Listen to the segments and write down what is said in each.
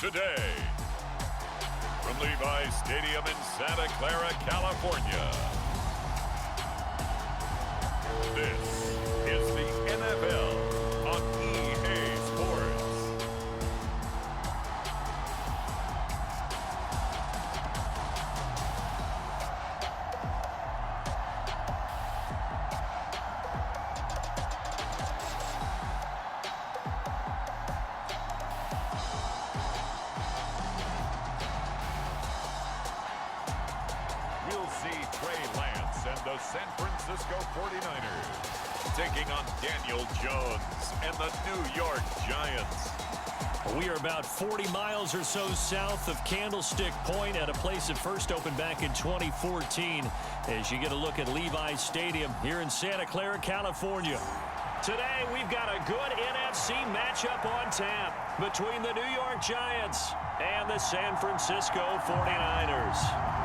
today. From Levi's Stadium in Santa Clara, California, this is the NFL on EA Sports. We'll see Trey Lance and the San Francisco 49ers taking on Daniel Jones and the New York Giants. We are about 40 miles or so south of Candlestick Point at a place that first opened back in 2014 as you get a look at Levi's Stadium here in Santa Clara, California. Today we've got a good NFC matchup on tap between the New York Giants and the San Francisco 49ers.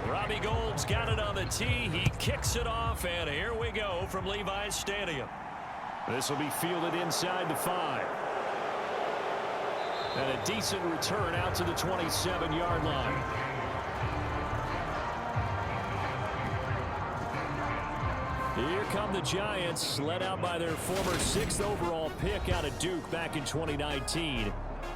Robbie Gould's got it on the tee. He kicks it off, and here we go from Levi's Stadium. This will be fielded inside the 5. And a decent return out to the 27-yard line. Here come the Giants, led out by their former 6th overall pick out of Duke back in 2019.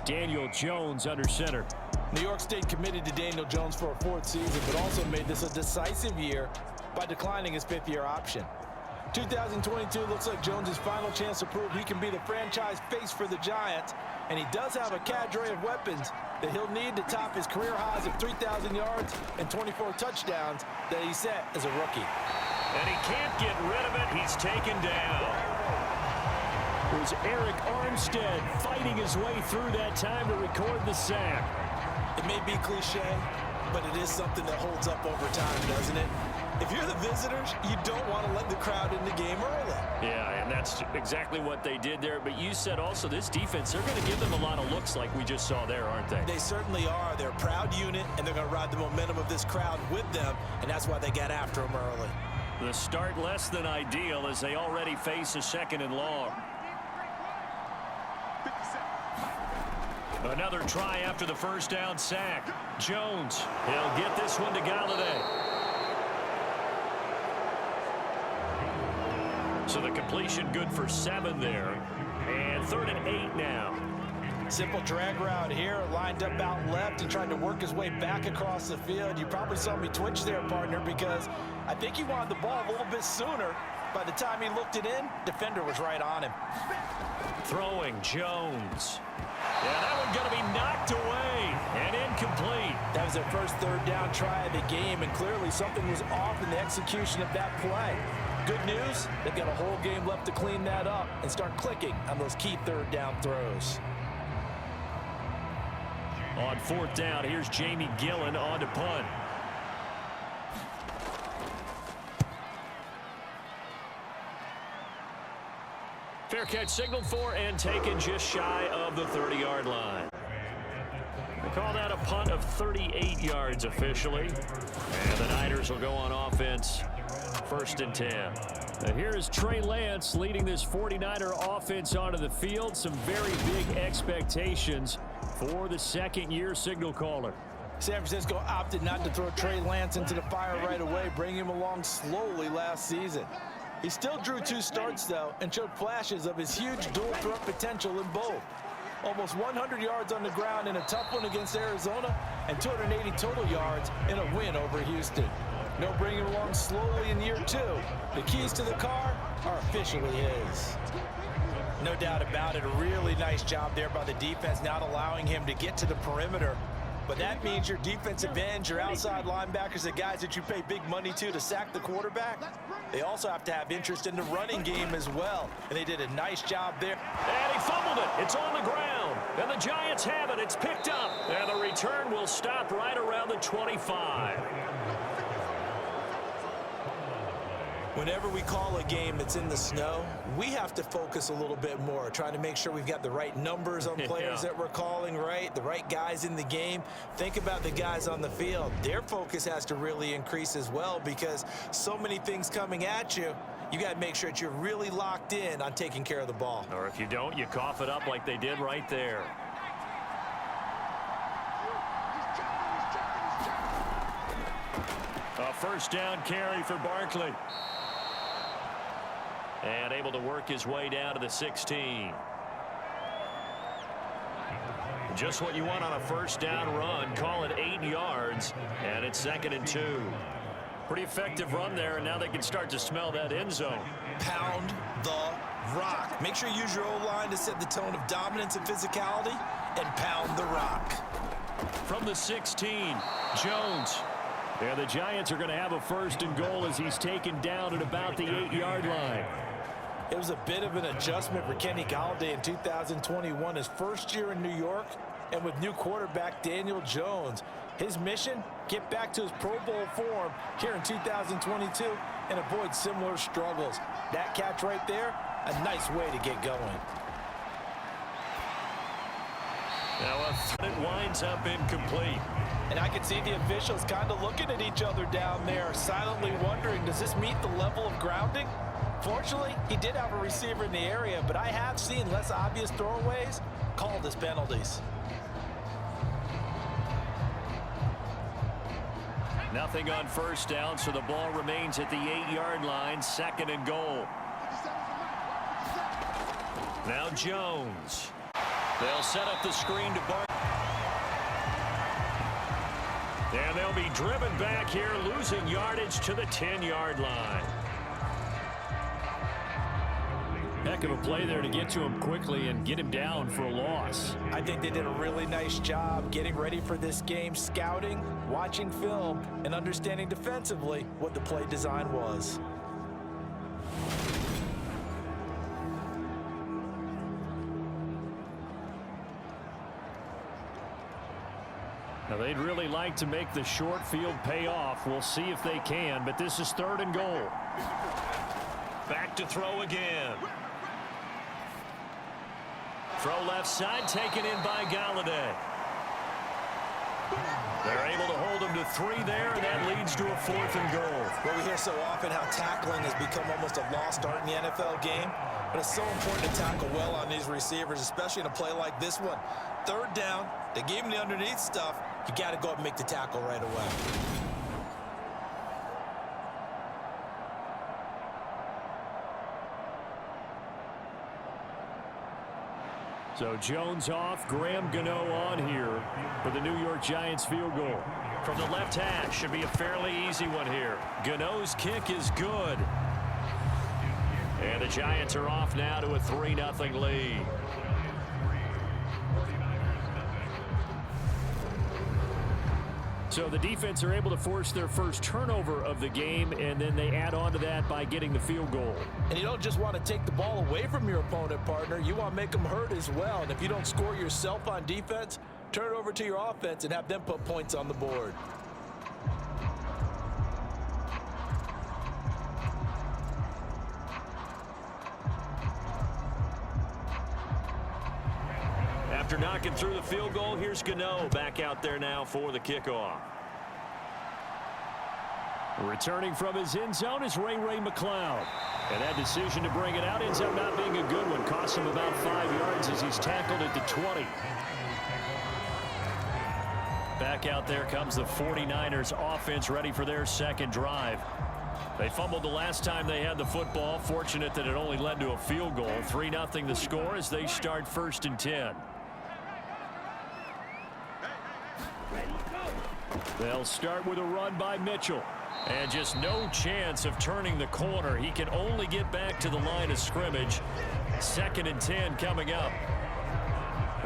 Daniel Jones under center. New York stayed committed to Daniel Jones for a 4th season, but also made this a decisive year by declining his 5th-year option. 2022 looks like Jones' final chance to prove he can be the franchise face for the Giants, and he does have a cadre of weapons that he'll need to top his career highs of 3,000 yards and 24 touchdowns that he set as a rookie. And he can't get rid of it. He's taken down. There's Eric Armstead fighting his way through that time to record the sack. It may be cliche, but it is something that holds up over time, doesn't it? If you're the visitors, you don't want to let the crowd in the game early. Yeah, and that's exactly what they did there. But you said also this defense, they're going to give them a lot of looks like we just saw there, aren't they? They certainly are. They're a proud unit, and they're going to ride the momentum of this crowd with them, and that's why they got after them early. The start less than ideal as they already face a 2nd and long. Another try after the first down sack. Jones, he'll get this one to Galladay. So the completion good for 7 there. And 3rd and 8 now. Simple drag route here, lined up out left and tried to work his way back across the field. You probably saw me twitch there, partner, because I think he wanted the ball a little bit sooner. By the time he looked it in, defender was right on him. Throwing Jones. Yeah, that one's going to be knocked away and incomplete. That was their first 3rd down try of the game, and clearly something was off in the execution of that play. Good news, they've got a whole game left to clean that up and start clicking on those key 3rd down throws. On 4th down, here's Jamie Gillen on to punt. Fair catch signaled for and taken just shy of the 30-yard line. They call that a punt of 38 yards officially. And the Niners will go on offense, 1st and 10. Now here is Trey Lance leading this 49er offense onto the field. Some very big expectations for the 2nd-year signal caller. San Francisco opted not to throw Trey Lance into the fire right away, bringing him along slowly last season. He still drew 2 starts, though, and showed flashes of his huge dual-threat potential in both. Almost 100 yards on the ground in a tough one against Arizona, and 280 total yards in a win over Houston. No bringing him along slowly in year 2. The keys to the car are officially his. No doubt about it, a really nice job there by the defense, not allowing him to get to the perimeter. But that means your defensive ends, your outside linebackers, the guys that you pay big money to sack the quarterback, they also have to have interest in the running game as well. And they did a nice job there. And he fumbled it. It's on the ground. And the Giants have it. It's picked up. And the return will stop right around the 25. Whenever we call a game that's in the snow, we have to focus a little bit more, trying to make sure we've got the right numbers on players that we're calling, right? The right guys in the game. Think about the guys on the field. Their focus has to really increase as well because so many things coming at you. You got to make sure that you're really locked in on taking care of the ball. Or if you don't, you cough it up like they did right there. A first down carry for Barkley. And able to work his way down to the 16. Just what you want on a first down run. Call it 8 yards. And it's 2nd and 2. Pretty effective run there, and now they can start to smell that end zone. Pound the rock. Make sure you use your O-line to set the tone of dominance and physicality, and pound the rock. From the 16, Jones. Yeah, the Giants are going to have a 1st and goal as he's taken down at about the 8-yard line. It was a bit of an adjustment for Kenny Golladay in 2021, his first year in New York, and with new quarterback Daniel Jones. His mission, get back to his Pro Bowl form here in 2022 and avoid similar struggles. That catch right there, a nice way to get going. Now it winds up incomplete. And I can see the officials kind of looking at each other down there, silently wondering, does this meet the level of grounding? Fortunately, he did have a receiver in the area, but I have seen less obvious throwaways called as penalties. Nothing on first down, so the ball remains at the 8-yard line, 2nd and goal. Now Jones. They'll set up the screen to Barkley. And they'll be driven back here, losing yardage to the 10-yard line. Heck of a play there to get to him quickly and get him down for a loss. I think they did a really nice job getting ready for this game, scouting, watching film, and understanding defensively what the play design was. Now they'd really like to make the short field pay off. We'll see if they can, but this is 3rd and goal. Back to throw again. Throw left side, taken in by Golladay. They're able to hold him to 3 there, and that leads to a 4th and goal. Well, we hear so often how tackling has become almost a lost art in the NFL game, but it's so important to tackle well on these receivers, especially in a play like this one. 3rd down, they gave him the underneath stuff. You got to go up and make the tackle right away. So Jones off, Graham Gano on here for the New York Giants field goal. From the left hash, should be a fairly easy one here. Gano's kick is good. And the Giants are off now to a 3-0 lead. So the defense are able to force their first turnover of the game, and then they add on to that by getting the field goal. And you don't just want to take the ball away from your opponent, partner. You want to make them hurt as well. And if you don't score yourself on defense, turn it over to your offense and have them put points on the board. After knocking through the field goal, here's Gano back out there now for the kickoff. Returning from his end zone is Ray McCloud. And that decision to bring it out ends up not being a good one. Costs him about 5 yards as he's tackled at the 20. Back out there comes the 49ers offense ready for their second drive. They fumbled the last time they had the football. Fortunate that it only led to a field goal. 3-0 the score as they start 1st and 10. They'll start with a run by Mitchell. And just no chance of turning the corner. He can only get back to the line of scrimmage. 2nd and 10 coming up.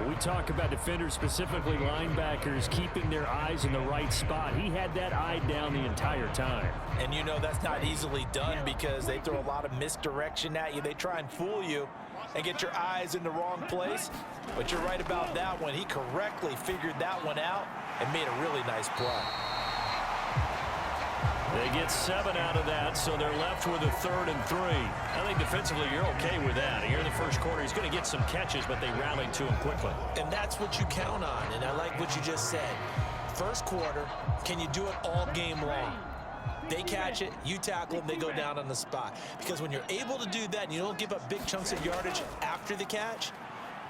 We talk about defenders, specifically linebackers, keeping their eyes in the right spot. He had that eye down the entire time. And you know that's not easily done because they throw a lot of misdirection at you. They try and fool you and get your eyes in the wrong place. But you're right about that one. He correctly figured that one out and made a really nice play. They get 7 out of that, so they're left with a 3rd and 3. I think defensively you're okay with that. Here in the first quarter, he's going to get some catches, but they rallied to him quickly. And that's what you count on, and I like what you just said. First quarter, can you do it all game long? They catch it, you tackle them, they go down on the spot. Because when you're able to do that and you don't give up big chunks of yardage after the catch,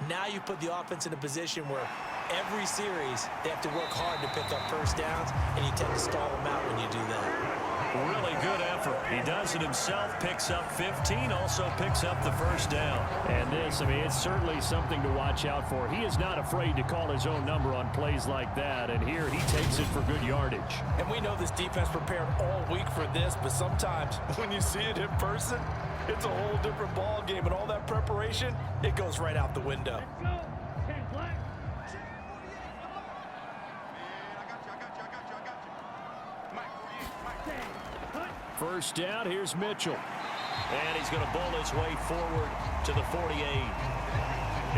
now you put the offense in a position where every series they have to work hard to pick up first downs, and you tend to stall them out when you do that. Really good effort. He does it himself, picks up 15, also picks up the first down. And this, I mean, it's certainly something to watch out for. He is not afraid to call his own number on plays like that, and here he takes it for good yardage. And we know this defense prepared all week for this, but sometimes when you see it in person, it's a whole different ball game, and all that preparation, it goes right out the window. First down, here's Mitchell. And he's going to bowl his way forward to the 48.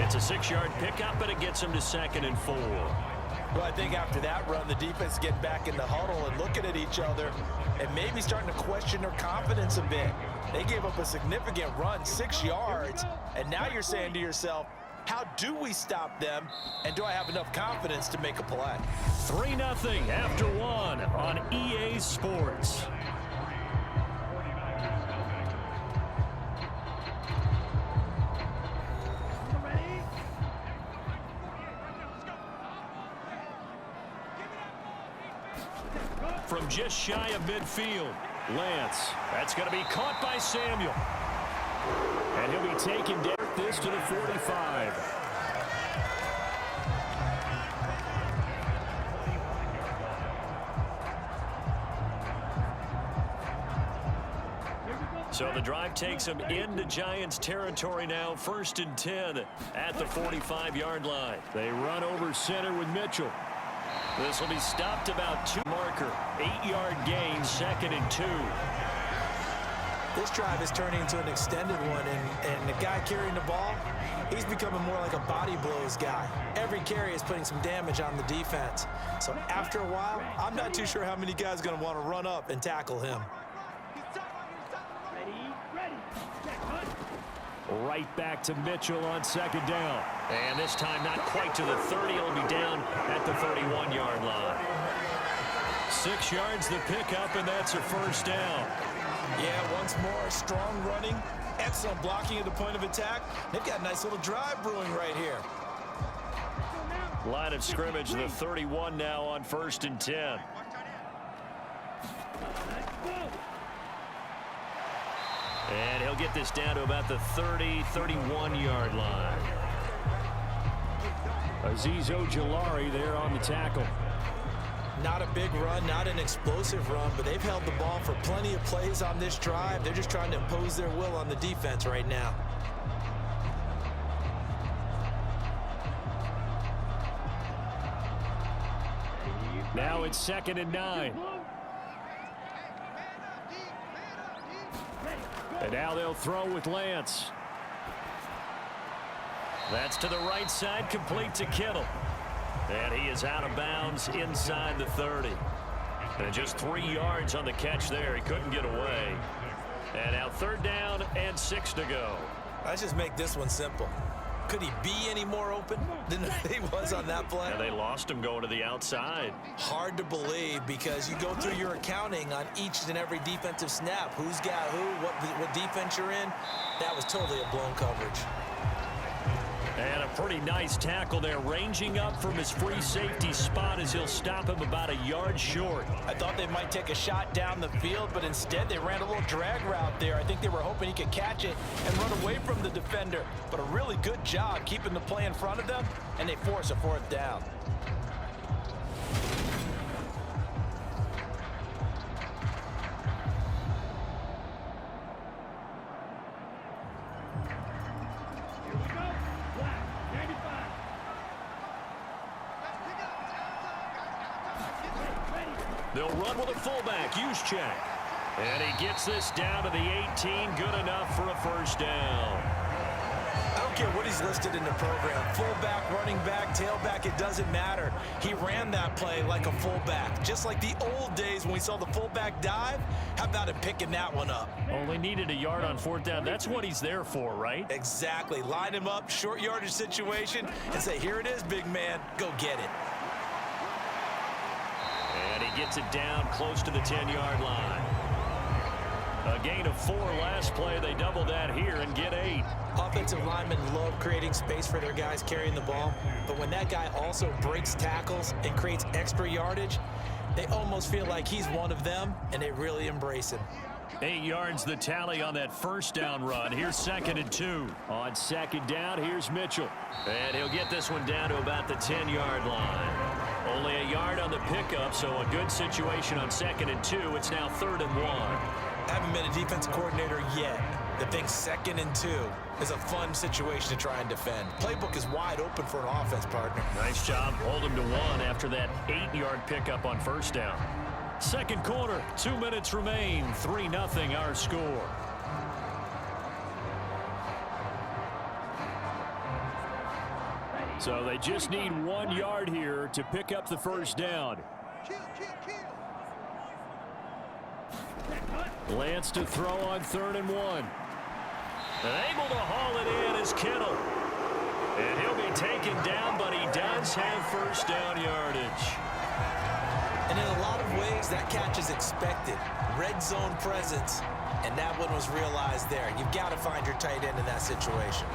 It's a 6-yard pickup, and it gets him to 2nd and 4. Well, I think after that run, the defense get back in the huddle and looking at each other and maybe starting to question their confidence a bit. They gave up a significant run, 6 yards, and now you're saying to yourself, how do we stop them, and do I have enough confidence to make a play? 3-0 after 1 on EA Sports. From just shy of midfield, Lance. That's going to be caught by Samuel. And he'll be taken down this to the 45. So the drive takes them into Giants territory now, 1st and 10 at the 45-yard line. They run over center with Mitchell. This will be stopped about 2 marker. 8-yard gain, 2nd and 2. This drive is turning into an extended one, and the guy carrying the ball, he's becoming more like a body blows guy. Every carry is putting some damage on the defense. So after a while, I'm not too sure how many guys are going to want to run up and tackle him. Right back to Mitchell on 2nd down. And this time not quite to the 30. It'll be down at the 31-yard line. 6 yards the pickup, and that's a 1st down. Yeah, once more, strong running, excellent blocking at the point of attack. They've got a nice little drive brewing right here. Line of scrimmage, the 31 now on 1st and 10. And he'll get this down to about the 30, 31-yard line. Azeez Ojulari there on the tackle. Not a big run, not an explosive run, but they've held the ball for plenty of plays on this drive. They're just trying to impose their will on the defense right now. Now it's 2nd and 9. And now they'll throw with Lance. That's to the right side, complete to Kittle. And he is out of bounds inside the 30. And just 3 yards on the catch there. He couldn't get away. And now 3rd down and 6 to go. Let's just make this one simple. Could he be any more open than he was on that play? And they lost him going to the outside. Hard to believe because you go through your accounting on each and every defensive snap. Who's got who, what defense you're in. That was totally a blown coverage. And a pretty nice tackle there, ranging up from his free safety spot as he'll stop him about a yard short. I thought they might take a shot down the field, but instead they ran a little drag route there. I think they were hoping he could catch it and run away from the defender. But a really good job keeping the play in front of them, and they force a 4th down. They'll run with a fullback, Juszczyk. And he gets this down to the 18, good enough for a first down. I don't care what he's listed in the program. Fullback, running back, tailback, it doesn't matter. He ran that play like a fullback. Just like the old days when we saw the fullback dive. How about him picking that one up? Only needed a yard on fourth down. That's what he's there for, right? Exactly. Line him up, short yardage situation, and say, here it is, big man. Go get it. And he gets it down close to the 10-yard line. A gain of 4 last play. They double that here and get 8. Offensive linemen love creating space for their guys carrying the ball, but when that guy also breaks tackles and creates extra yardage, they almost feel like he's one of them, and they really embrace him. 8 yards the tally on that first down run. Here's 2nd and 2. On 2nd down, here's Mitchell. And he'll get this one down to about the 10-yard line. Only a yard on the pickup, so a good situation on 2nd and 2. It's now 3rd and 1. I haven't been a defensive coordinator yet that thinks 2nd and 2 is a fun situation to try and defend. Playbook is wide open for an offense, partner. Nice job. Hold him to 1 after that 8-yard pickup on first down. Second quarter, 2 minutes remain. 3-0 our score. So they just need 1 yard here to pick up the first down. Lance to throw on 3rd and 1. And able to haul it in is Kittle. And he'll be taken down, but he does have first down yardage. And in a lot of ways, that catch is expected. Red zone presence, and that one was realized there. You've got to find your tight end in that situation.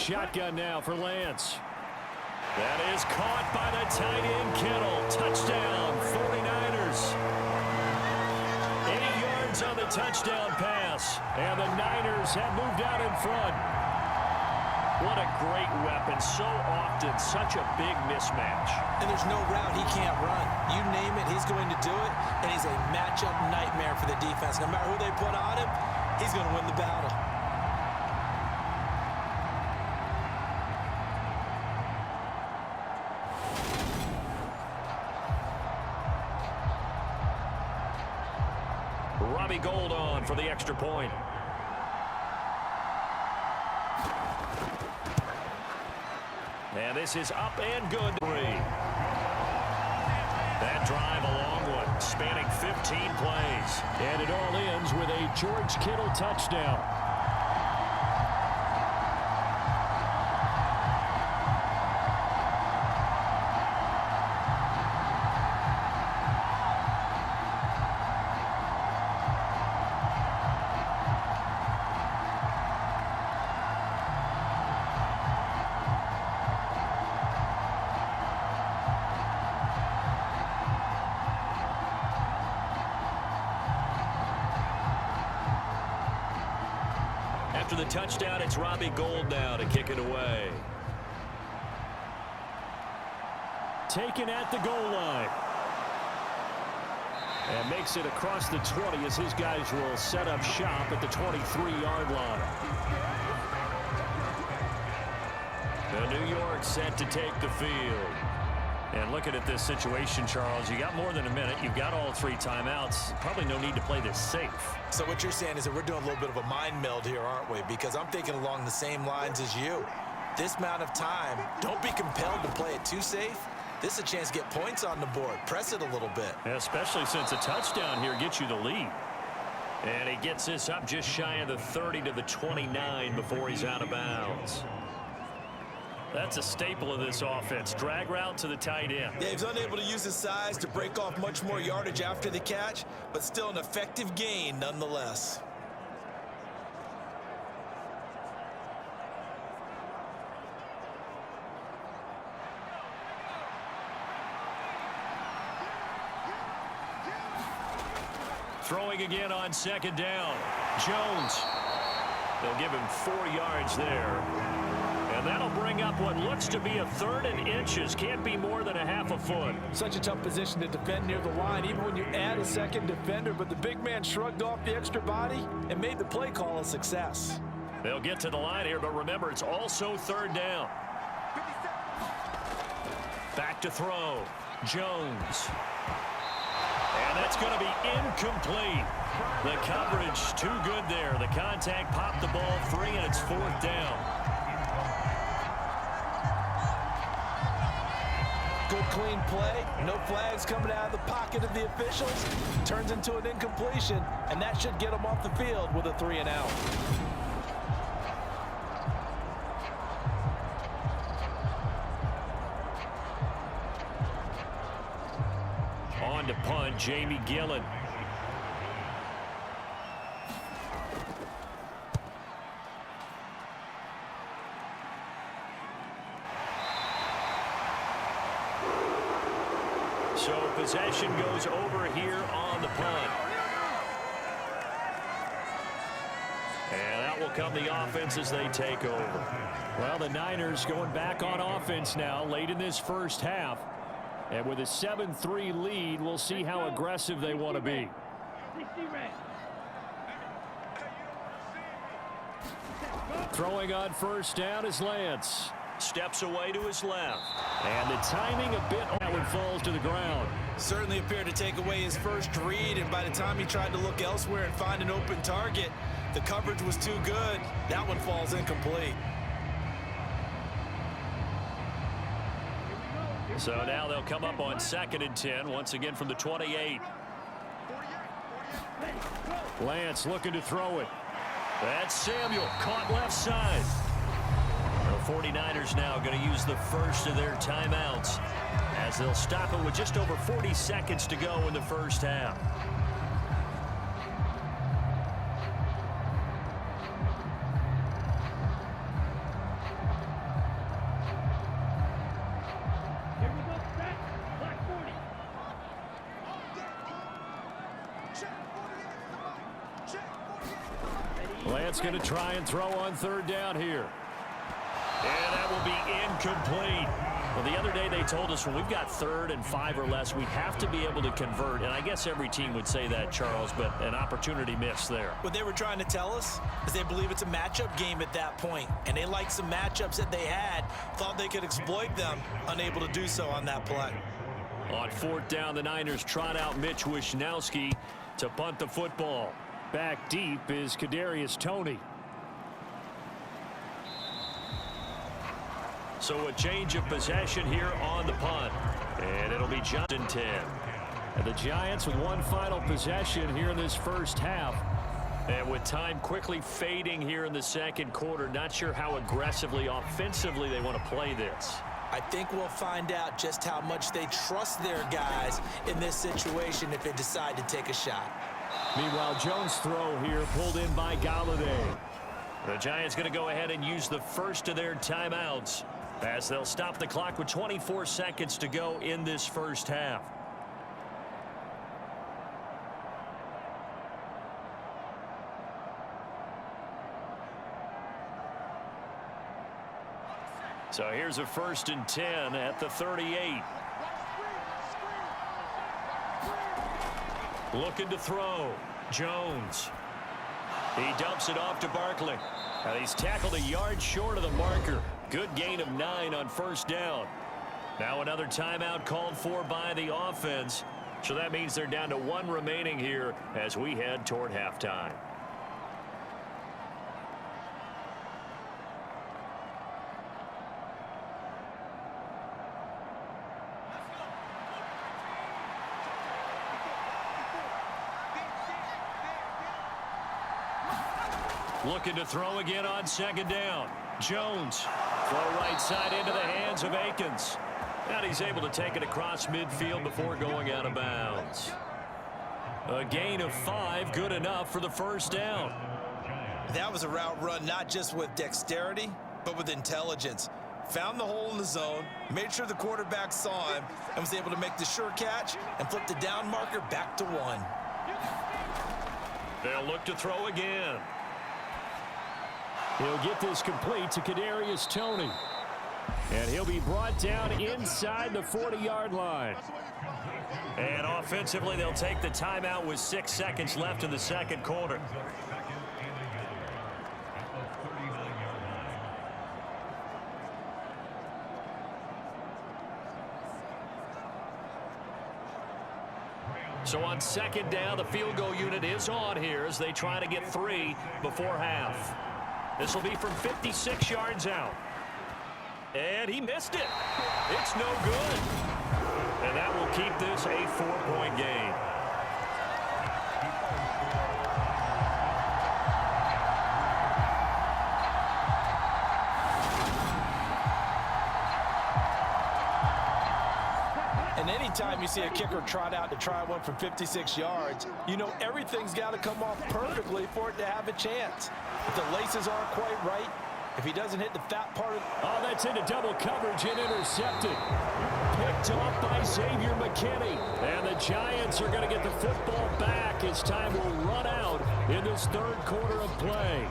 Shotgun now for Lance. That is caught by the tight end, Kittle. Touchdown, 49ers. 8 yards on the touchdown pass. And the Niners have moved out in front. What a great weapon. So often, such a big mismatch. And there's no route he can't run. You name it, he's going to do it. And he's a matchup nightmare for the defense. No matter who they put on him, he's going to win the battle. Gold on for the extra point. And this is up and good. That drive a long one, spanning 15 plays. And it all ends with a George Kittle touchdown. After the touchdown, it's Robbie Gould now to kick it away. Taken at the goal line. And makes it across the 20 as his guys will set up shop at the 23-yard line. The New York set to take the field. And looking at this situation, Charles, you got more than a minute. You've got all 3 timeouts. Probably no need to play this safe. So what you're saying is that we're doing a little bit of a mind meld here, aren't we? Because I'm thinking along the same lines as you. This amount of time, don't be compelled to play it too safe. This is a chance to get points on the board. Press it a little bit. Yeah, especially since a touchdown here gets you the lead. And he gets this up just shy of the 30 to the 29 before he's out of bounds. That's a staple of this offense. Drag route to the tight end. Yeah, he's unable to use his size to break off much more yardage after the catch, but still an effective gain nonetheless. Throwing again on 2nd down. Jones. They'll give him 4 yards there. And that'll bring up what looks to be a 3rd and inches. Can't be more than a half a foot. Such a tough position to defend near the line, even when you add a second defender. But the big man shrugged off the extra body and made the play call a success. They'll get to the line here, but remember, it's also 3rd down. Back to throw. Jones. And that's going to be incomplete. The coverage too good there. The contact popped the ball free, and it's 4th down. Good clean play. No flags coming out of the pocket of the officials. Turns into an incompletion, and that should get them off the field with a 3 and out. On to punt, Jamie Gillen. So possession goes over here on the punt. And out will come the offense as they take over. Well, the Niners going back on offense now late in this first half. And with a 7-3 lead, we'll see how aggressive they want to be. Throwing on first down is Lance. Steps away to his left. And the timing a bit that one falls to the ground. Certainly appeared to take away his first read, and by the time he tried to look elsewhere and find an open target, the coverage was too good. That one falls incomplete. So now they'll come up on 2nd and 10, once again from the 28. Lance looking to throw it. That's Samuel, caught left side. The 49ers now going to use the first of their timeouts as they'll stop it with just over 40 seconds to go in the first half. Lance going to try and throw on 3rd down here. And that will be incomplete. Well, the other day they told us when we've got 3rd and 5 or less, we have to be able to convert. And I guess every team would say that, Charles, but an opportunity missed there. What they were trying to tell us is they believe it's a matchup game at that point. And they liked some matchups that they had, thought they could exploit them, unable to do so on that play. On 4th down, the Niners trot out Mitch Wishnowski to punt the football. Back deep is Kadarius Toney. So a change of possession here on the punt. And it'll be Johnson 10. And the Giants with one final possession here in this first half. And with time quickly fading here in the second quarter, not sure how aggressively, offensively they want to play this. I think we'll find out just how much they trust their guys in this situation if they decide to take a shot. Meanwhile, Jones' throw here pulled in by Galladay. The Giants going to go ahead and use the first of their timeouts as they'll stop the clock with 24 seconds to go in this first half. So here's a 1st and 10 at the 38. Looking to throw. Jones. He dumps it off to Barkley. And he's tackled a yard short of the marker. Good gain of 9 on 1st down. Now another timeout called for by the offense. So that means they're down to 1 remaining here as we head toward halftime. Looking to throw again on 2nd down. Jones. Throw right side into the hands of Akins. And he's able to take it across midfield before going out of bounds. A gain of 5, good enough for the 1st down. That was a route run not just with dexterity, but with intelligence. Found the hole in the zone, made sure the quarterback saw him, and was able to make the sure catch and flip the down marker back to 1. They'll look to throw again. He'll get this complete to Kadarius Toney. And he'll be brought down inside the 40-yard line. And offensively, they'll take the timeout with 6 seconds left in the second quarter. So on second down, the field goal unit is on here as they try to get 3 before half. This will be from 56 yards out. And he missed it. It's no good. And that will keep this a 4-point game. And anytime you see a kicker trot out to try one from 56 yards, you know everything's got to come off perfectly for it to have a chance. If the laces aren't quite right, if he doesn't hit the fat part of... Oh, that's into double coverage and intercepted. Picked off by Xavier McKinney. And the Giants are going to get the football back as time will run out in this third quarter of play.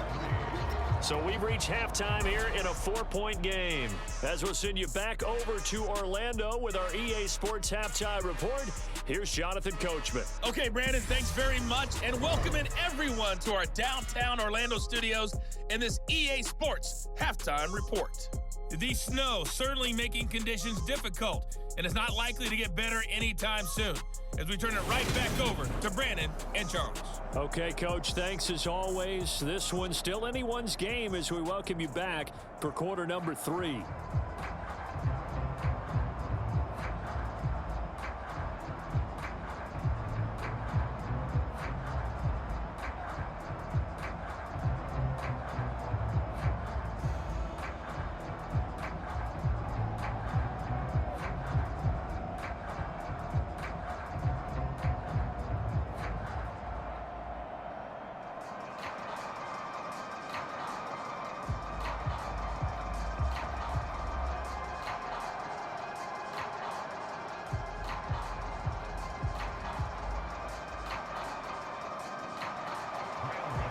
So we've reached halftime here in a 4-point game. As we'll send you back over to Orlando with our EA Sports Halftime Report, here's Jonathan Coachman. Okay, Brandon, thanks very much, and welcome in everyone to our downtown Orlando studios in this EA Sports Halftime Report. The snow certainly making conditions difficult, and it's not likely to get better anytime soon, as we turn it right back over to Brandon and Charles. Okay, Coach, thanks as always. This one's still anyone's game as we welcome you back for quarter number 3.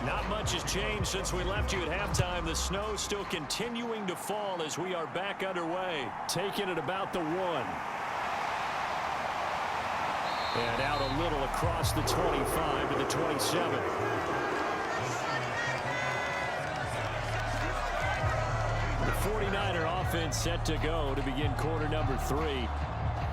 Not much has changed since we left you at halftime. The snow still continuing to fall as we are back underway. Taking it about the 1. And out a little across the 25 to the 27. The 49er offense set to go to begin quarter number 3.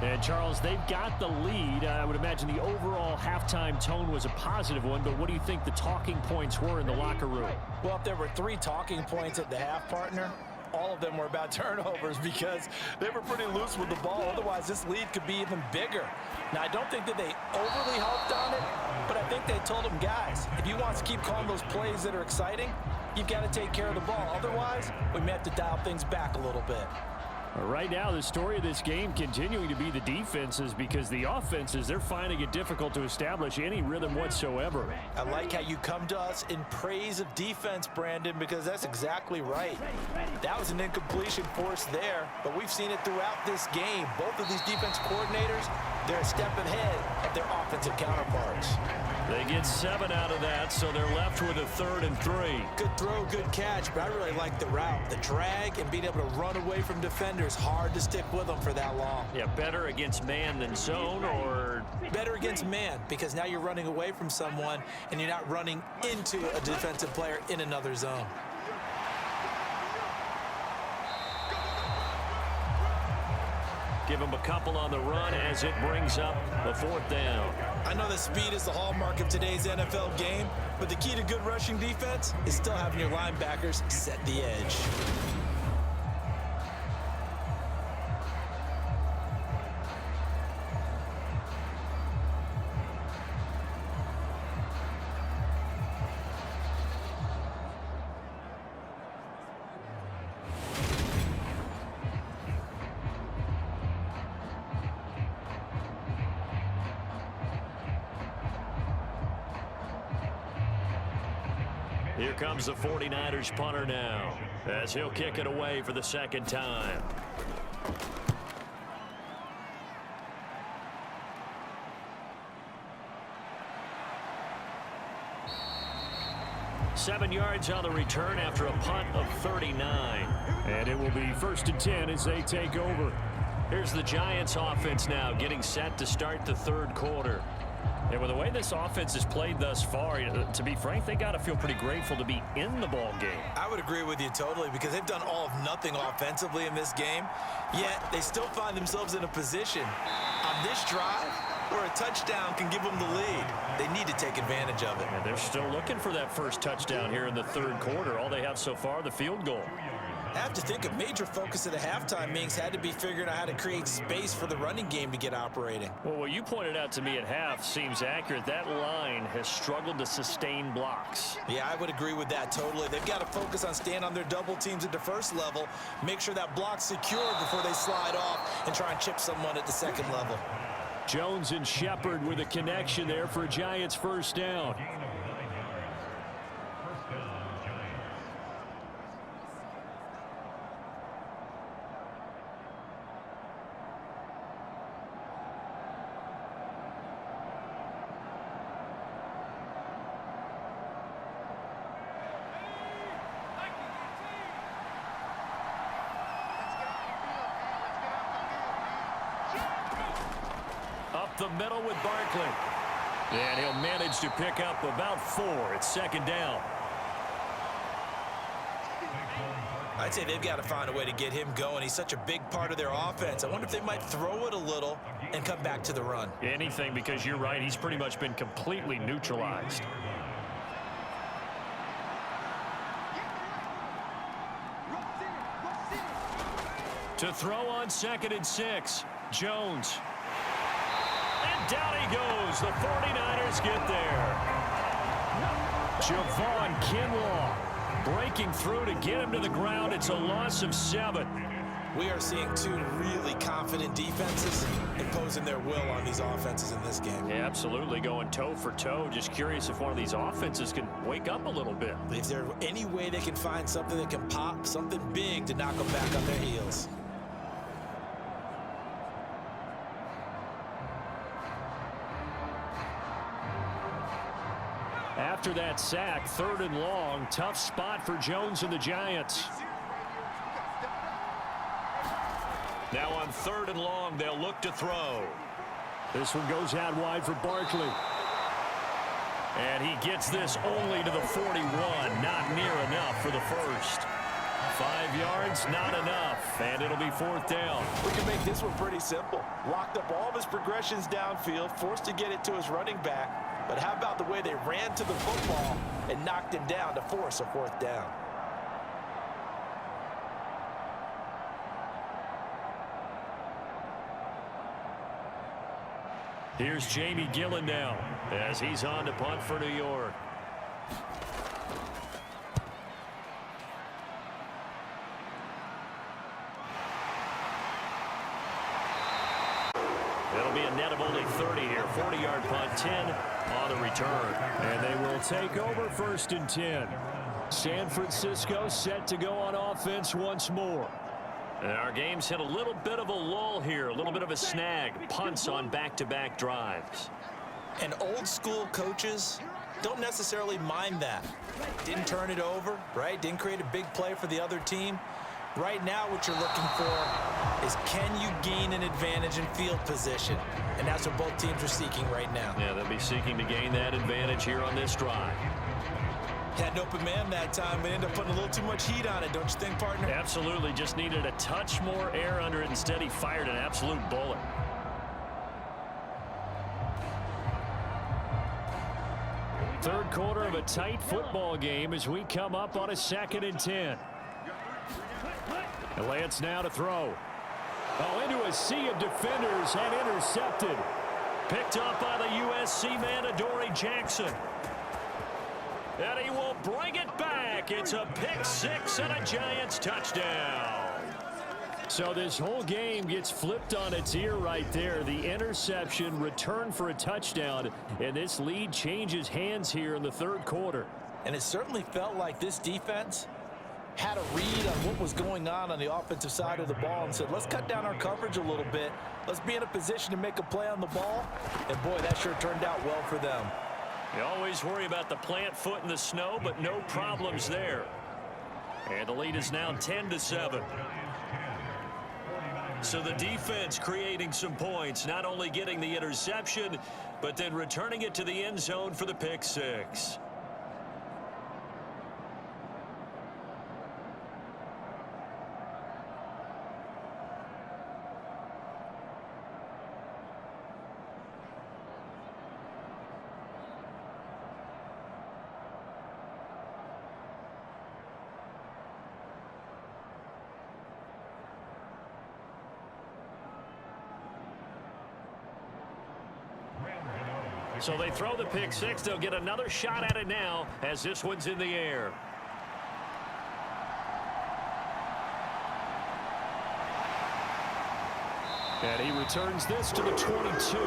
And, Charles, they've got the lead. I would imagine the overall halftime tone was a positive one, but what do you think the talking points were in the locker room? Well, if there were 3 talking points at the half, partner, all of them were about turnovers because they were pretty loose with the ball. Otherwise, this lead could be even bigger. Now, I don't think that they overly harped on it, but I think they told them, guys, if you want to keep calling those plays that are exciting, you've got to take care of the ball. Otherwise, we may have to dial things back a little bit. Right now, the story of this game continuing to be the defenses because the offenses, they're finding it difficult to establish any rhythm whatsoever. I like how you come to us in praise of defense, Brandon, because that's exactly right. That was an incompletion forced there, but we've seen it throughout this game. Both of these defense coordinators, they're a step ahead of their offensive counterparts. They get 7 out of that, so they're left with a 3rd and 3. Good throw, good catch, but I really like the route. The drag and being able to run away from defenders, hard to stick with them for that long. Yeah, better against man than zone, or? Better against man, because now you're running away from someone and you're not running into a defensive player in another zone. Give him a couple on the run as it brings up the 4th down. I know that speed is the hallmark of today's NFL game, but the key to good rushing defense is still having your linebackers set the edge. Here comes the 49ers punter now as he'll kick it away for the 2nd time. 7 yards on the return after a punt of 39. And it will be 1st and 10 as they take over. Here's the Giants offense now getting set to start the third quarter. And with the way this offense has played thus far, to be frank, they got to feel pretty grateful to be in the ball game. I would agree with you totally because they've done all of nothing offensively in this game, yet they still find themselves in a position on this drive where a touchdown can give them the lead. They need to take advantage of it. And they're still looking for that first touchdown here in the third quarter. All they have so far, the field goal. I have to think a major focus of the halftime meetings had to be figuring out how to create space for the running game to get operating. Well, what you pointed out to me at half seems accurate. That line has struggled to sustain blocks. Yeah, I would agree with that totally. They've got to focus on staying on their double teams at the first level, make sure that block's secure before they slide off and try and chip someone at the second level. Jones and Shepard with a connection there for a Giants first down. Up the middle with Barkley. And he'll manage to pick up about 4. It's second down. I'd say they've got to find a way to get him going. He's such a big part of their offense. I wonder if they might throw it a little and come back to the run. Anything, because you're right. He's pretty much been completely neutralized. To throw on 2nd and 6. Jones. And down he goes. The 49ers get there. Javon Kinlaw breaking through to get him to the ground. It's a loss of 7. We are seeing two really confident defenses imposing their will on these offenses in this game. Yeah, absolutely, going toe for toe. Just curious if one of these offenses can wake up a little bit. Is there any way they can find something that can pop, something big to knock them back on their heels? After that sack, 3rd and long, tough spot for Jones and the Giants. Now on 3rd and long, they'll look to throw. This one goes out wide for Barkley. And he gets this only to the 41, not near enough for the first. 5 yards, not enough, and it'll be 4th down. We can make this one pretty simple. Locked up all of his progressions downfield, forced to get it to his running back. But how about the way they ran to the football and knocked him down to force a 4th down? Here's Jamie Gillen now as he's on to punt for New York. It'll be a net of only 30 here. 40-yard punt, 10 on the return. And they will take over 1st and 10. San Francisco set to go on offense once more. And our game's hit a little bit of a lull here, a little bit of a snag. Punts on back-to-back drives. And old school coaches don't necessarily mind that. Didn't turn it over, right? Didn't create a big play for the other team. Right now, what you're looking for is, can you gain an advantage in field position? And that's what both teams are seeking right now. Yeah, they'll be seeking to gain that advantage here on this drive. Had an open man that time, but ended up putting a little too much heat on it, don't you think, partner? Absolutely. Just needed a touch more air under it. Instead, he fired an absolute bullet. Third quarter of a tight football game as we come up on a 2nd and 10. And Lance now to throw. Oh, into a sea of defenders and intercepted. Picked up by the USC man, Adoree Jackson. And he will bring it back. It's a pick 6 and a Giants touchdown. So this whole game gets flipped on its ear right there. The interception, return for a touchdown, and this lead changes hands here in the third quarter. And it certainly felt like this defense had a read on what was going on the offensive side of the ball and said, let's cut down our coverage a little bit. Let's be in a position to make a play on the ball. And boy, that sure turned out well for them. You always worry about the plant foot in the snow, but no problems there. And the lead is now 10-7. So the defense creating some points, not only getting the interception, but then returning it to the end zone for the pick six. So they throw the pick six. They'll get another shot at it now as this one's in the air. And he returns this to the 22.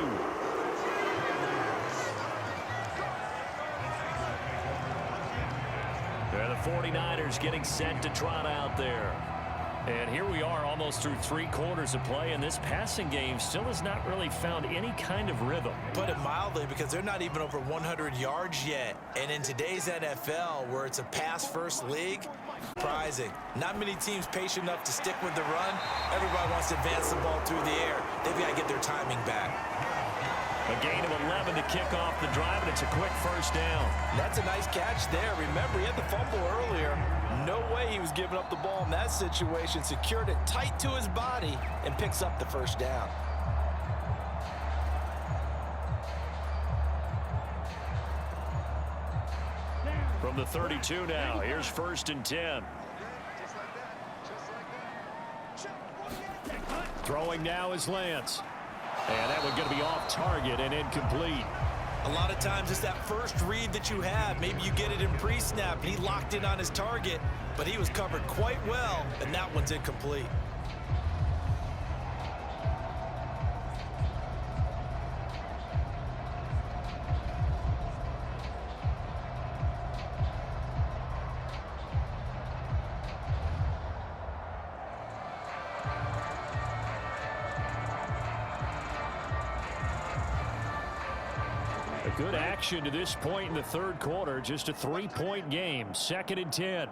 And the 49ers getting set to trot out there. And here we are almost through 3 quarters of play, and this passing game still has not really found any kind of rhythm. Put it mildly, because they're not even over 100 yards yet. And in today's NFL, where it's a pass-first league, surprising. Not many teams patient enough to stick with the run. Everybody wants to advance the ball through the air. They've got to get their timing back. A gain of 11 to kick off the drive, and it's a quick first down. That's a nice catch there. Remember, he had the fumble earlier. No way he was giving up the ball in that situation. Secured it tight to his body and picks up the first down. From the 32 now, here's 1st and 10. Throwing now is Lance. And that one going to be off target and incomplete. A lot of times it's that first read that you have. Maybe you get it in pre-snap. He locked in on his target, but he was covered quite well, and that one's incomplete. Good action to this point in the 3rd quarter. Just a 3-point game. 2nd and 10.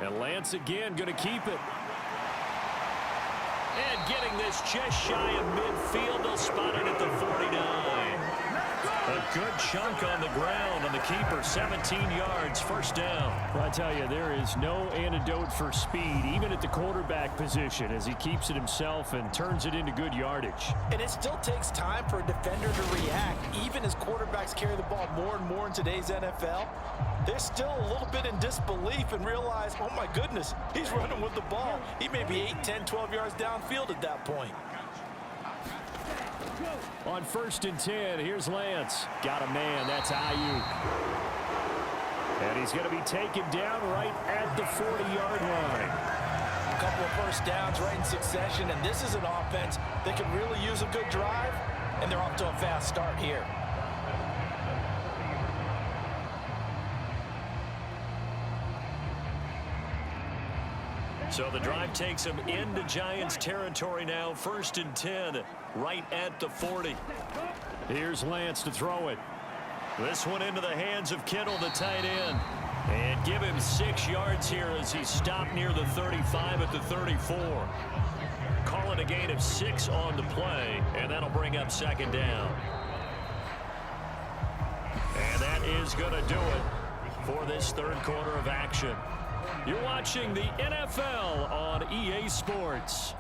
And Lance again going to keep it. And getting this just shy of midfield. They'll spot it at the 49. A good chunk on the ground on the keeper. 17 yards. First down. Well, I tell you, there is no antidote for speed, even at the quarterback position, as he keeps it himself and turns it into good yardage. And it still takes time for a defender to react. Even as quarterbacks carry the ball more and more in today's NFL, they're still a little bit in disbelief and realize, oh my goodness, he's running with the ball. He may be 8, 10, 12 yards downfield at that point. On 1st and 10, here's Lance. Got a man. That's Ayuk. And he's going to be taken down right at the 40-yard line. A couple of first downs right in succession, and this is an offense that could really use a good drive, and they're off to a fast start here. So the drive takes them into Giants territory now. 1st and 10, right at the 40. Here's Lance to throw it. This one into the hands of Kittle, the tight end. And give him 6 yards here as he stopped near the 35 at the 34. Call it a gain of 6 on the play, and that'll bring up 2nd down. And that is going to do it for this 3rd quarter of action. You're watching the NFL on EA Sports.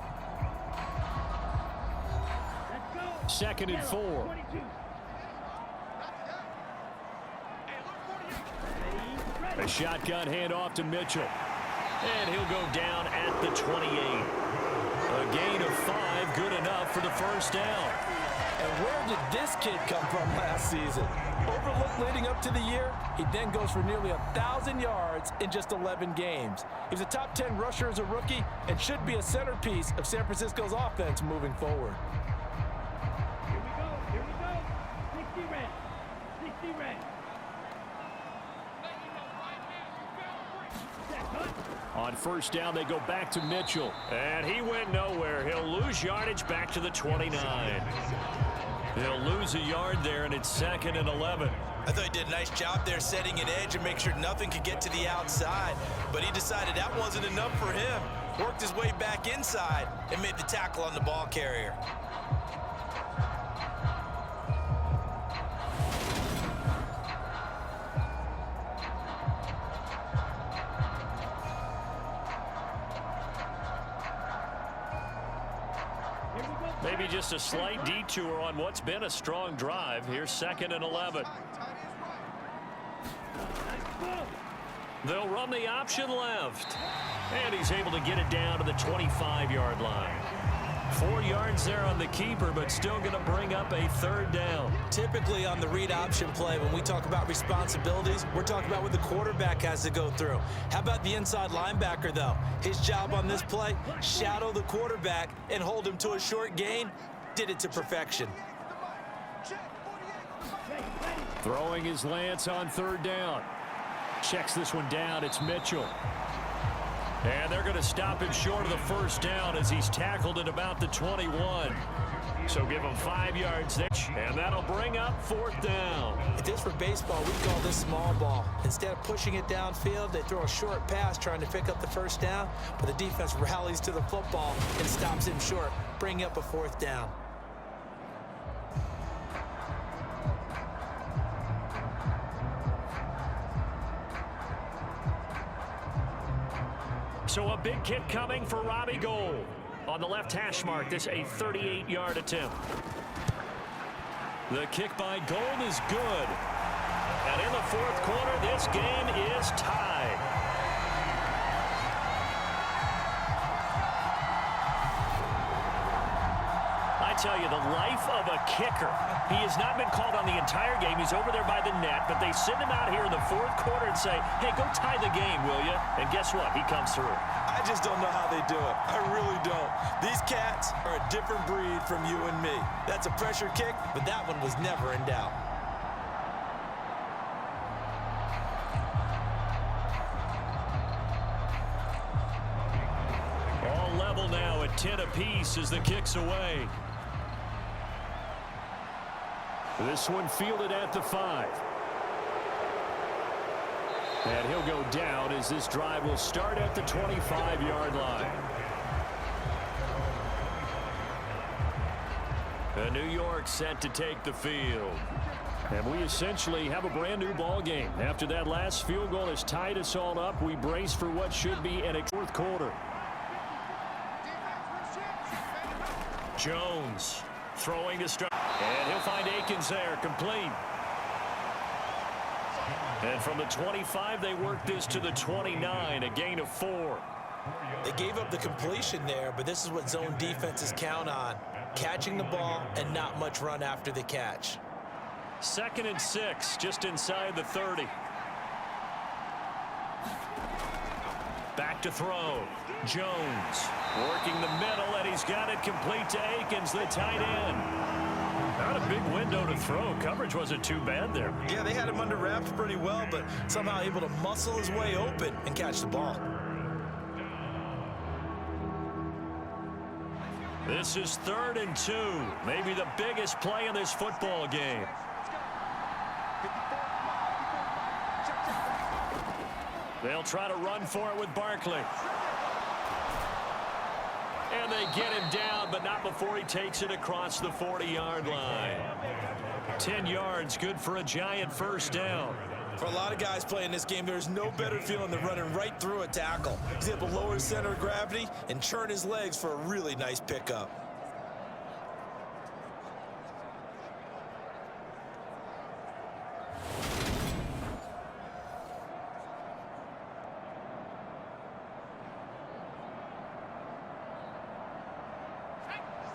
2nd and 4. A shotgun handoff to Mitchell. And he'll go down at the 28. A gain of 5, good enough for the first down. And where did this kid come from last season? Overlooked leading up to the year, he then goes for nearly 1,000 yards in just 11 games. He's a top 10 rusher as a rookie and should be a centerpiece of San Francisco's offense moving forward. Here we go. 60 red. 60 red. On first down, they go back to Mitchell. And he went nowhere. He'll lose yardage back to the 29. He'll lose a yard there, and it's 2nd and 11. I thought he did a nice job there setting an edge and make sure nothing could get to the outside. But he decided that wasn't enough for him. Worked his way back inside and made the tackle on the ball carrier. Maybe just a slight detour on what's been a strong drive. Here's 2nd and 11. They'll run the option left. And he's able to get it down to the 25-yard line. 4 yards there on the keeper, but still going to bring up a 3rd down. Typically on the read option play, when we talk about responsibilities, we're talking about what the quarterback has to go through. How about the inside linebacker, though? His job on this play, shadow the quarterback and hold him to a short gain. Did it to perfection. Throwing his Lance on 3rd down. Checks this one down. It's Mitchell. And they're going to stop him short of the 1st down as he's tackled at about the 21. So give him 5 yards there. And that'll bring up 4th down. If this were baseball, we'd call this small ball. Instead of pushing it downfield, they throw a short pass trying to pick up the 1st down. But the defense rallies to the football and stops him short, bringing up a 4th down. So a big kick coming for Robbie Gould. On the left hash mark, this a 38-yard attempt. The kick by Gould is good. And in the 4th quarter, this game is tied. I tell you, the life of a kicker. He has not been called on the entire game. He's over there by the net, but they send him out here in the 4th quarter and say, hey, go tie the game, will you? And guess what? He comes through. I just don't know how they do it. I really don't. These cats are a different breed from you and me. That's a pressure kick, but that one was never in doubt. All level now at 10 apiece as the kick's away. This one fielded at the 5. And he'll go down as this drive will start at the 25-yard line. New York set to take the field. And we essentially have a brand new ball game. After that last field goal has tied us all up, we brace for what should be an 4th quarter. Jones throwing to strike. And he'll find Akins there, complete. And from the 25, they work this to the 29, a gain of 4. They gave up the completion there, but this is what zone defenses count on. Catching the ball and not much run after the catch. 2nd and 6, just inside the 30. Back to throw. Jones working the middle, and he's got it complete to Akins, the tight end. Not a big window to throw. Coverage wasn't too bad there. Yeah, they had him under wraps pretty well, but somehow able to muscle his way open and catch the ball. This is 3rd and 2. Maybe the biggest play in this football game. They'll try to run for it with Barkley. And they get him down, but not before he takes it across the 40-yard line. 10 yards, good for a Giant 1st down. For a lot of guys playing this game, there's no better feeling than running right through a tackle. He's able to lower his center of gravity and churn his legs for a really nice pickup.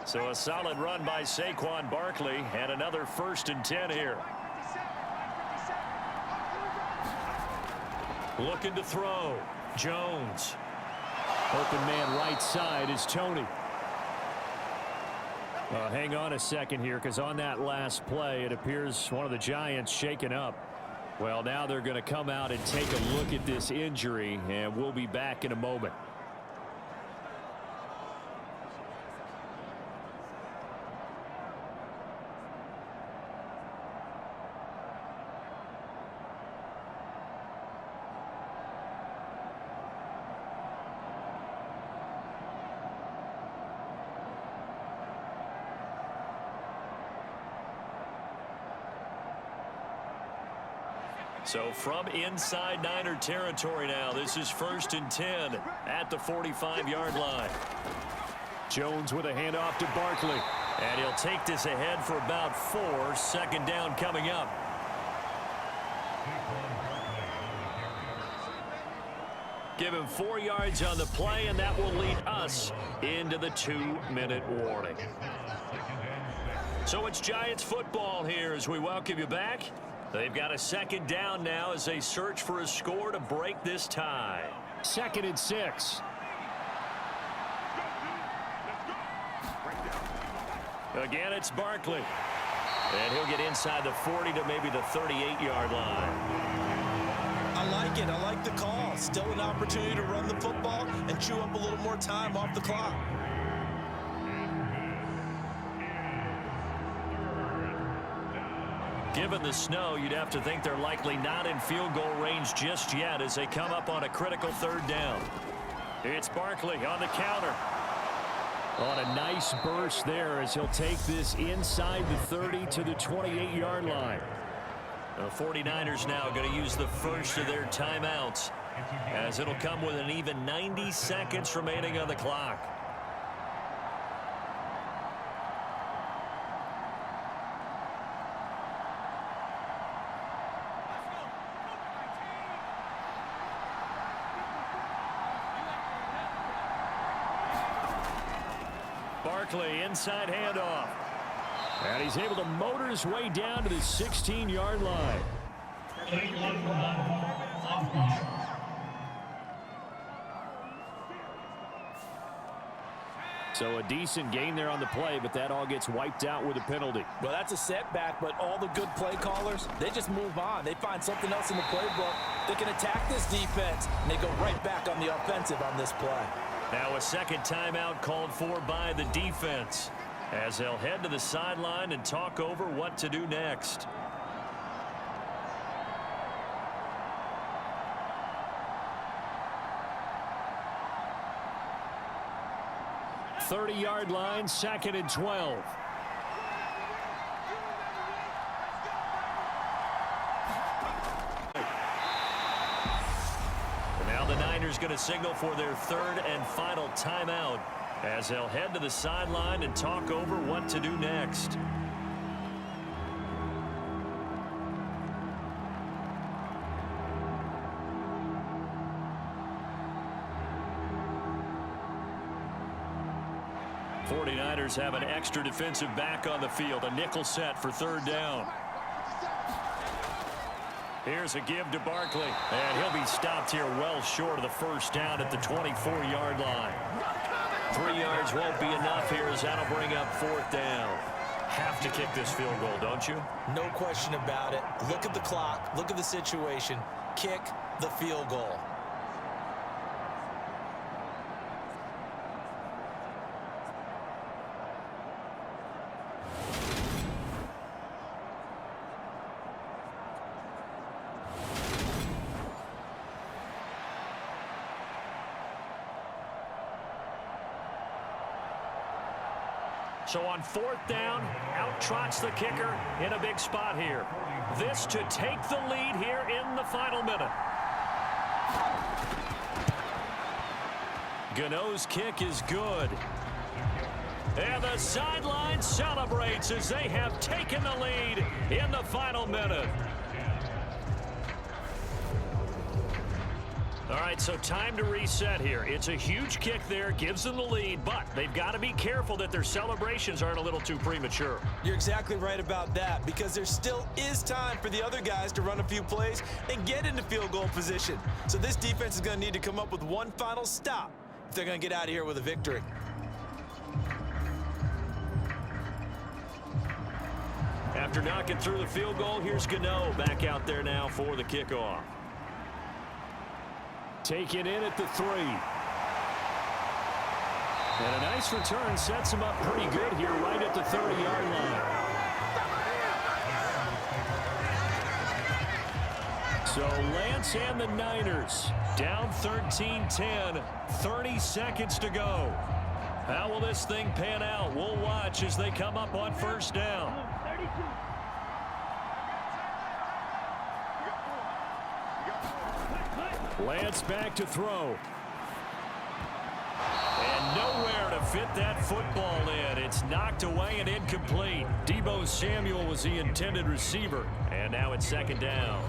So a solid run by Saquon Barkley and another 1st and 10 here. Looking to throw. Jones. Open man right side is Tony. Hang on a second here, because on that last play, it appears one of the Giants shaken up. Well, now they're going to come out and take a look at this injury, and we'll be back in a moment. So from inside Niner territory now, this is 1st and 10 at the 45-yard line. Jones with a handoff to Barkley. And he'll take this ahead for about 4. 2nd down coming up. Give him 4 yards on the play, and that will lead us into the 2-minute warning. So it's Giants football here as we welcome you back. They've got a 2nd down now as they search for a score to break this tie. 2nd and 6. Again, it's Barkley. And he'll get inside the 40 to maybe the 38-yard line. I like it. I like the call. Still an opportunity to run the football and chew up a little more time off the clock. Given the snow, you'd have to think they're likely not in field goal range just yet as they come up on a critical 3rd down. It's Barkley on the counter. On a nice burst there as he'll take this inside the 30 to the 28-yard line. The 49ers now going to use the first of their timeouts as it'll come with an even 90 seconds remaining on the clock. Barkley inside handoff. And he's able to motor his way down to the 16-yard line. So a decent gain there on the play, but that all gets wiped out with a penalty. Well, that's a setback, but all the good play callers, they just move on. They find something else in the playbook. They can attack this defense, and they go right back on the offensive on this play. Now a 2nd timeout called for by the defense as they'll head to the sideline and talk over what to do next. .30-yard line, 2nd and 12. The Niners going to signal for their 3rd and final timeout as they'll head to the sideline and talk over what to do next. '49ers have an extra defensive back on the field, a nickel set for 3rd down. Here's a give to Barkley, and he'll be stopped here well short of the 1st down at the 24-yard line. 3 yards won't be enough here as that'll bring up 4th down. Have to kick this field goal, don't you? No question about it. Look at the clock. Look at the situation. Kick the field goal. So on 4th down, out trots the kicker in a big spot here. This to take the lead here in the final minute. Gano's kick is good. And the sideline celebrates as they have taken the lead in the final minute. All right, so time to reset here. It's a huge kick there, gives them the lead, but they've got to be careful that their celebrations aren't a little too premature. You're exactly right about that, because there still is time for the other guys to run a few plays and get into field goal position. So this defense is going to need to come up with one final stop if they're going to get out of here with a victory. After knocking through the field goal, here's Gano back out there now for the kickoff. Taken in at the 3. And a nice return sets him up pretty good here right at the 30-yard line. So Lance and the Niners down 13-10, 30 seconds to go. How will this thing pan out? We'll watch as they come up on first down. 32. Lance back to throw. And nowhere to fit that football in. It's knocked away and incomplete. Deebo Samuel was the intended receiver. And now it's second down.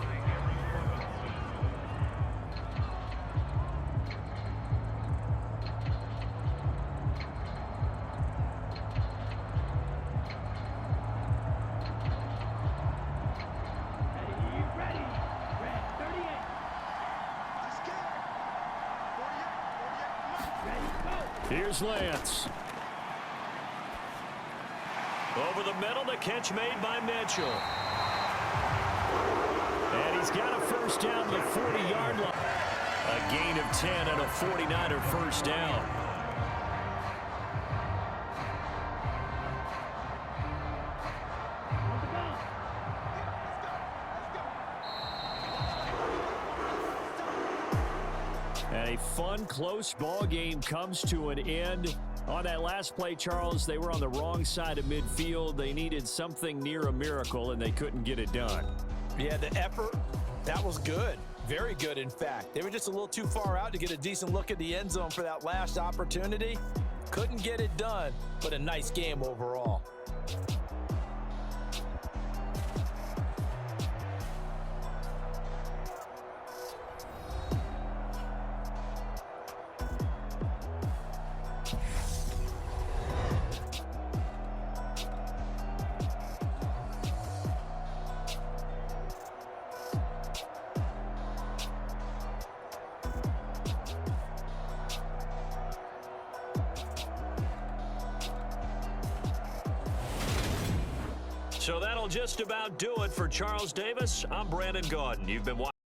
Here's Lance. Over the middle, the catch made by Mitchell. And he's got a first down to the 40-yard line. A gain of 10 and a 49er first down. And a fun, close ball game comes to an end. On that last play, Charles, they were on the wrong side of midfield. They needed something near a miracle, and they couldn't get it done. Yeah, the effort, that was good. Very good, in fact. They were just a little too far out to get a decent look at the end zone for that last opportunity. Couldn't get it done, but a nice game overall. So that'll just about do it for Charles Davis. I'm Brandon Gaudin. You've been watching.